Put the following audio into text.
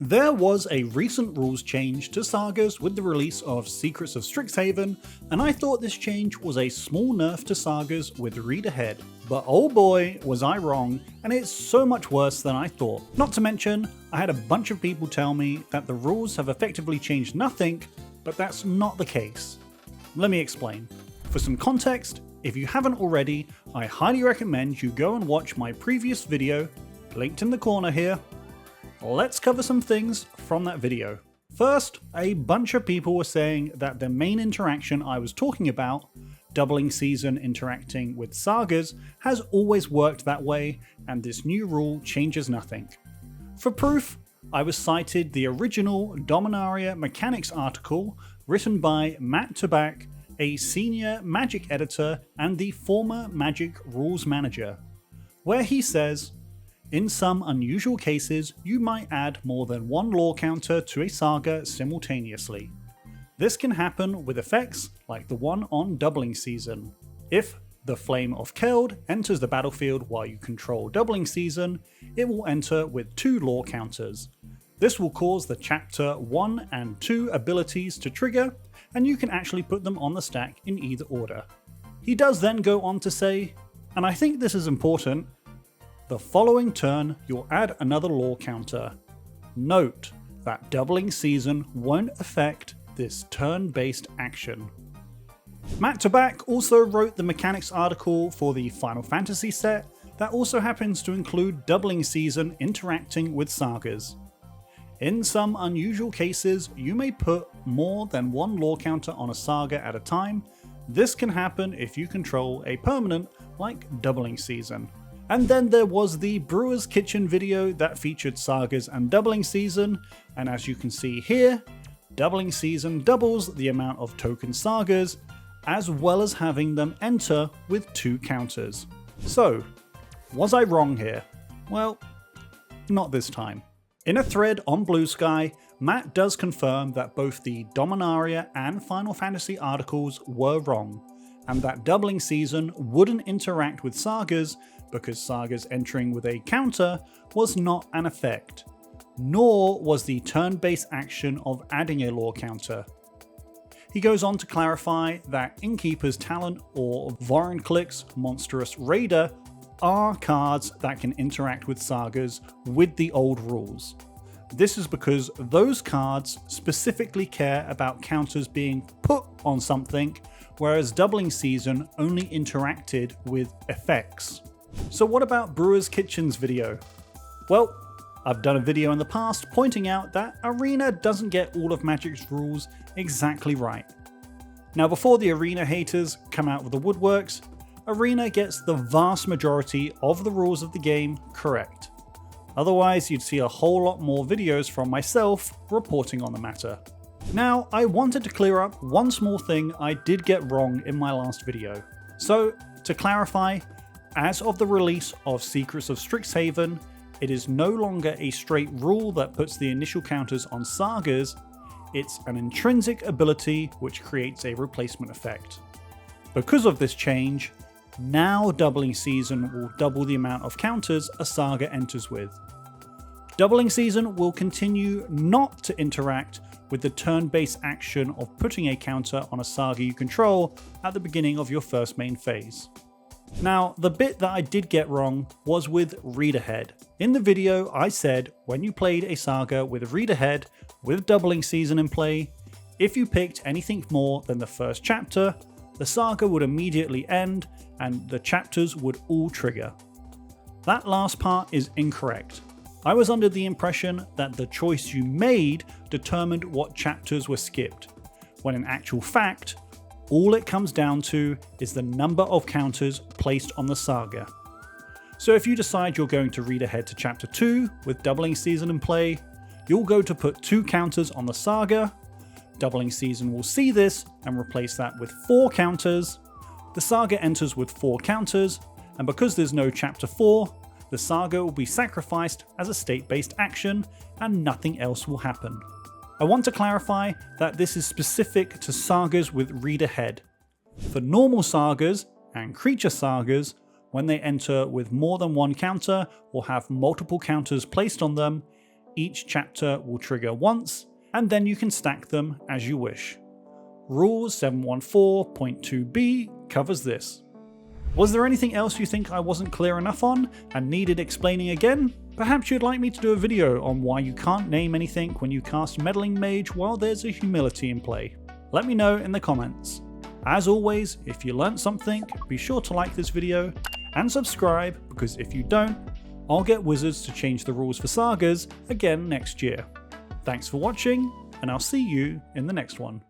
There was a recent rules change to sagas with the release of Secrets of Strixhaven, and I thought this change was a small nerf to sagas with read ahead. But oh boy, was I wrong, and it's so much worse than I thought. Not to mention, I had a bunch of people tell me that the rules have effectively changed nothing, but that's not the case. Let me explain. For some context, if you haven't already, I highly recommend you go and watch my previous video, linked in the corner here. Let's cover some things from that video. First, a bunch of people were saying that the main interaction I was talking about, doubling season interacting with sagas, has always worked that way, and this new rule changes nothing. For proof, I was cited the original Dominaria Mechanics article written by Matt Tabak, a senior Magic editor and the former Magic rules manager, where he says, "In some unusual cases, you might add more than one lore counter to a saga simultaneously. This can happen with effects like the one on Doubling Season. If the Flame of Keld enters the battlefield while you control Doubling Season, it will enter with 2 lore counters. This will cause the Chapter 1 and 2 abilities to trigger, and you can actually put them on the stack in either order." He does then go on to say, and I think this is important, "The following turn, you'll add another lore counter. Note that Doubling Season won't affect this turn-based action." Matt Tabak also wrote the mechanics article for the Final Fantasy set that also happens to include Doubling Season interacting with sagas. In some unusual cases, you may put more than one lore counter on a saga at a time. This can happen if you control a permanent like Doubling Season. And then there was the Brewer's Kitchen video that featured sagas and Doubling Season, and as you can see here, Doubling Season doubles the amount of token sagas, as well as having them enter with 2 counters. So, was I wrong here? Well, not this time. In a thread on Blue Sky, Matt does confirm that both the Dominaria and Final Fantasy articles were wrong, and that Doubling Season wouldn't interact with sagas because sagas entering with a counter was not an effect, nor was the turn-based action of adding a lore counter. He goes on to clarify that Innkeeper's Talent or Vorinclex Monstrous Raider are cards that can interact with sagas with the old rules. This is because those cards specifically care about counters being put on something, whereas Doubling Season only interacted with effects. So what about Brewer's Kitchen's video? Well, I've done a video in the past pointing out that Arena doesn't get all of Magic's rules exactly right. Now before the Arena haters come out with the woodworks, Arena gets the vast majority of the rules of the game correct. Otherwise, you'd see a whole lot more videos from myself reporting on the matter. Now, I wanted to clear up one small thing I did get wrong in my last video. So, to clarify, as of the release of Secrets of Strixhaven, it is no longer a straight rule that puts the initial counters on sagas, it's an intrinsic ability which creates a replacement effect. Because of this change, now Doubling Season will double the amount of counters a saga enters with. Doubling Season will continue not to interact with the turn-based action of putting a counter on a saga you control at the beginning of your first main phase. Now, the bit that I did get wrong was with Read Ahead. In the video, I said when you played a saga with Read Ahead with Doubling Season in play, if you picked anything more than the first chapter, the saga would immediately end and the chapters would all trigger. That last part is incorrect. I was under the impression that the choice you made determined what chapters were skipped, when in actual fact, all it comes down to is the number of counters placed on the saga. So if you decide you're going to read ahead to chapter 2 with Doubling Season in play, you'll go to put 2 counters on the saga, Doubling Season will see this and replace that with 4 counters, the saga enters with 4 counters, and because there's no chapter 4, the saga will be sacrificed as a state-based action and nothing else will happen. I want to clarify that this is specific to sagas with Read Ahead. For normal sagas and creature sagas, when they enter with more than one counter or have multiple counters placed on them, Each chapter will trigger once, and then you can stack them as you wish. Rules 714.2b covers this. Was there anything else you think I wasn't clear enough on and needed explaining again? Perhaps you'd like me to do a video on why you can't name anything when you cast Meddling Mage while there's a humility in play. Let me know in the comments. As always, if you learnt something, be sure to like this video and subscribe, because if you don't, I'll get wizards to change the rules for sagas again next year. Thanks for watching, and I'll see you in the next one.